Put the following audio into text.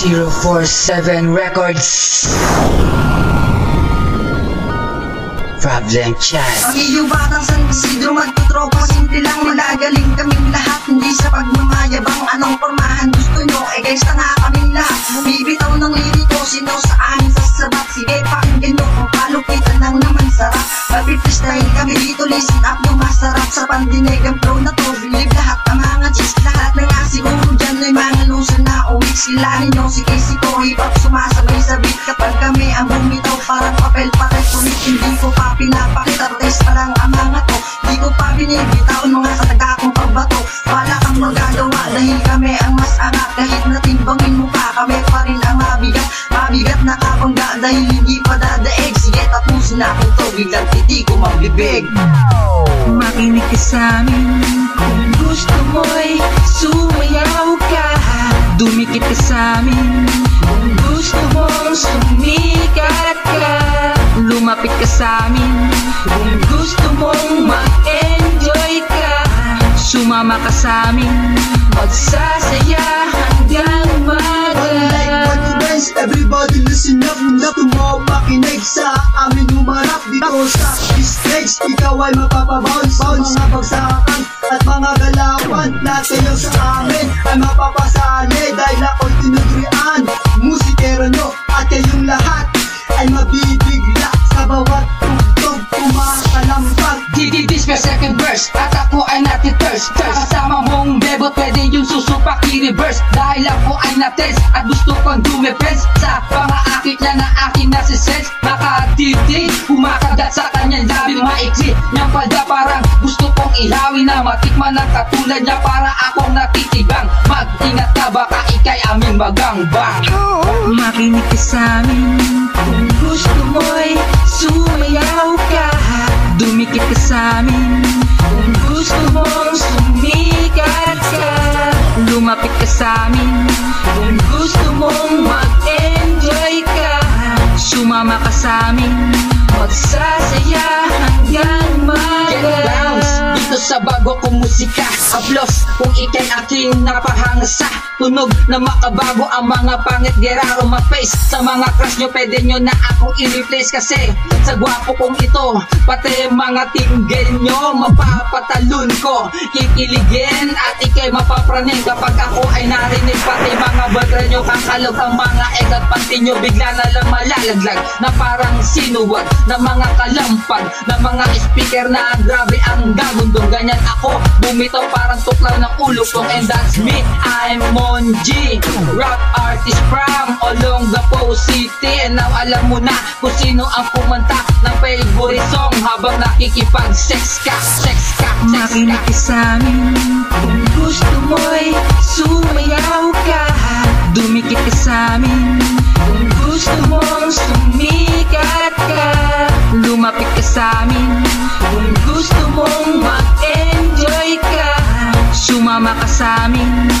047 Records. Problem Child. Ang iyong batang San Isidro, magtutropa, simple lang, magagaling kaming lahat. Hindi sa pagmamayabang, anong pormahan gusto nyo? Guys, tanga kaming lahat. Bumibitaw ng liriko, sino sa amin sasabat? Sige, pakinggan nyo kung palupitan lang naman sarap. Mag-freestyle kami dito, listen up yung masarap. Sa pandinig ang flow na to, believe lahat ang mga chicks. Lahat na nga siguro dyan ay mga lusan na uwik. Sila ninyo, si Casey ko, hip-hop sumasabay sa beat. Kapag kami ang bumitaw, parang papel patay kumit. Hindi ko pa pinapakita, taste pa lang ang mga to. Di ko pa binibitaw mga kataga kong pagbato. Wala kang magagawa dahil kami ang mas angat. Kahit natimbangin mo pa, kami pa rin ang mabigat. Mabigat na kabangga dahil hindi pa dadaig. Sige, tapusin na kung to, biglang titi ko mabibig. Makinig ka sa'min, kung gusto mo'y sumayaw ka. Dumikit ka sa'min, kung gusto mong sumikat ka. Lumapit ka sa'min, kung gusto mong mag-enjoy ka. Sumama ka sa'min, magsasaya hanggang umaga. Everybody listen up, na makinig sa amin humarap dito sa stage. Ikaw ay mapapabounce, bounce sa bagsakan at mga galawan natin yung sa amin ay mapapasali. Dahil ako'y tinudrian, musikero nyo at kayong lahat ay mabibigla sa bawat tugtog kumakalampag. This per second verse, at ako ay natiters. Kasama mong bebot, pwede yung susupak i-reverse. Dahil ako ay natest at gusto kong dumepens sa mga akit niya na aking nasisense. Makatitig, kumakagat sa kanyang labing maikli. Niyang palda parang gusto kong ihawin na matikman ang katulad niya para akong natitigang. Mag-ingat ka baka ikay aming magangbang. Makinig ka sa'min, kung gusto mo'y sumayaw ka. Dumikit ka sa'min, kung gusto mong sumikat ka. Lumapit ka sa'min, kung gusto mong mag-enjoy ka. Sumama ka sa'min, magsasaya hanggang maga. Dito sa bago kong musika, aplos kung ikay aking napahanga sa tunog na makabago ang mga pangit geraro ma-face. Sa mga crush nyo, pwede nyo na ako i-replace kasi sa gwapo kong ito, pati mga tinggel nyo mapapatalon ko. Kikiligin at ikay mapapraning kapag ako ay narinig. Pati mga badra nyo kakalog ang mga egg at panty nyo bigla na lang malalaglag na parang sinuwag na mga kalampag na mga speaker na grabe ang gagundong. Ganyan ako bumitaw parang tuklaw ng ulo kong, and that's me, I'm Monji, rap artist from Olongapo City. And now alam mo na kung sino ang kumanta ng favorite song habang nakikipag-sex ka, sex ka, sex ka. Makinig ka sa'min, kung gusto mo'y sumayaw ka. Dumikit ka sa'min, kung gusto mong sumikat ka. Lumapit ka sa'min, kung gusto mong mag-enjoy ka. Sumama ka sa'min,